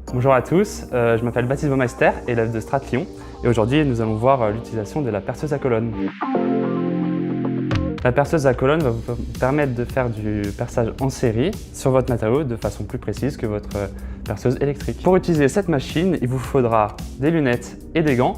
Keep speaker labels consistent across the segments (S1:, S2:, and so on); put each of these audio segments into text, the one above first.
S1: Bonjour à tous, je m'appelle Baptiste Baumeister, élève de Strat Lyon, et aujourd'hui nous allons voir l'utilisation de la perceuse à colonne. La perceuse à colonne va vous permettre de faire du perçage en série sur votre matériau de façon plus précise que votre perceuse électrique. Pour utiliser cette machine, il vous faudra des lunettes et des gants.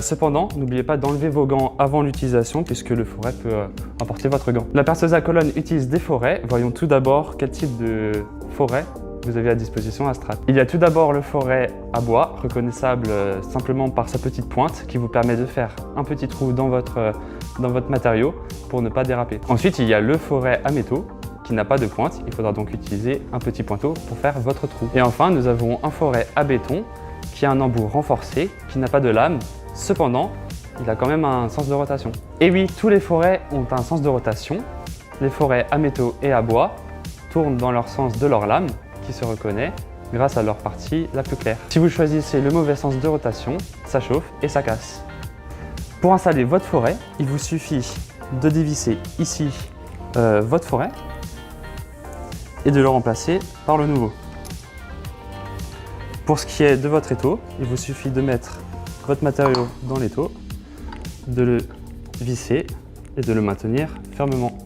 S1: Cependant, n'oubliez pas d'enlever vos gants avant l'utilisation puisque le forêt peut emporter votre gant. La perceuse à colonne utilise des forêts. Voyons tout d'abord quel type de forêt vous avez à disposition à Strat. Il y a tout d'abord le forêt à bois, reconnaissable simplement par sa petite pointe qui vous permet de faire un petit trou dans votre matériau pour ne pas déraper. Ensuite, il y a le forêt à métaux qui n'a pas de pointe. Il faudra donc utiliser un petit pointeau pour faire votre trou. Et enfin, nous avons un forêt à béton qui a un embout renforcé, qui n'a pas de lame. Cependant, il a quand même un sens de rotation. Et oui, tous les forêts ont un sens de rotation. Les forêts à métaux et à bois tournent dans leur sens de leur lame, qui se reconnaît grâce à leur partie la plus claire. Si vous choisissez le mauvais sens de rotation, ça chauffe et ça casse. Pour installer votre forêt, il vous suffit de dévisser ici votre forêt et de le remplacer par le nouveau. Pour ce qui est de votre étau, il vous suffit de mettre votre matériau dans l'étau, de le visser et de le maintenir fermement.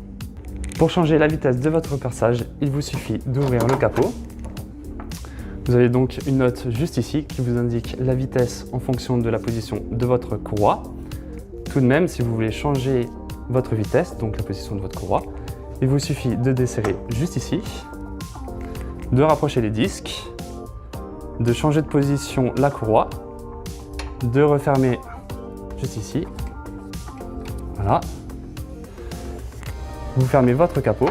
S1: Pour changer la vitesse de votre perçage, il vous suffit d'ouvrir le capot. Vous avez donc une note juste ici qui vous indique la vitesse en fonction de la position de votre courroie. Tout de même, si vous voulez changer votre vitesse, donc la position de votre courroie, il vous suffit de desserrer juste ici, de rapprocher les disques, de changer de position la courroie, de refermer juste ici. Voilà. Vous fermez votre capot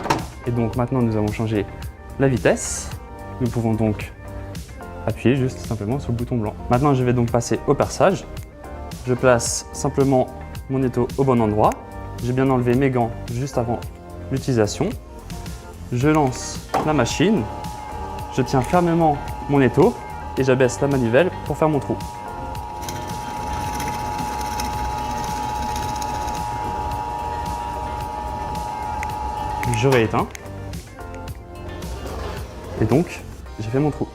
S1: et donc maintenant nous avons changé la vitesse. Nous pouvons donc appuyer juste simplement sur le bouton blanc. Maintenant je vais donc passer au perçage. Je place simplement mon étau au bon endroit. J'ai bien enlevé mes gants juste avant l'utilisation. Je lance la machine. Je tiens fermement mon étau et j'abaisse la manivelle pour faire mon trou. Je rééteins. Et donc, j'ai fait mon trou.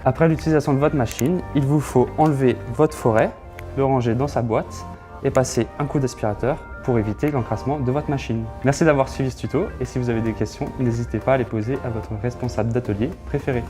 S1: Après l'utilisation de votre machine, il vous faut enlever votre forêt, le ranger dans sa boîte et passer un coup d'aspirateur pour éviter l'encrassement de votre machine. Merci d'avoir suivi ce tuto et si vous avez des questions, n'hésitez pas à les poser à votre responsable d'atelier préféré.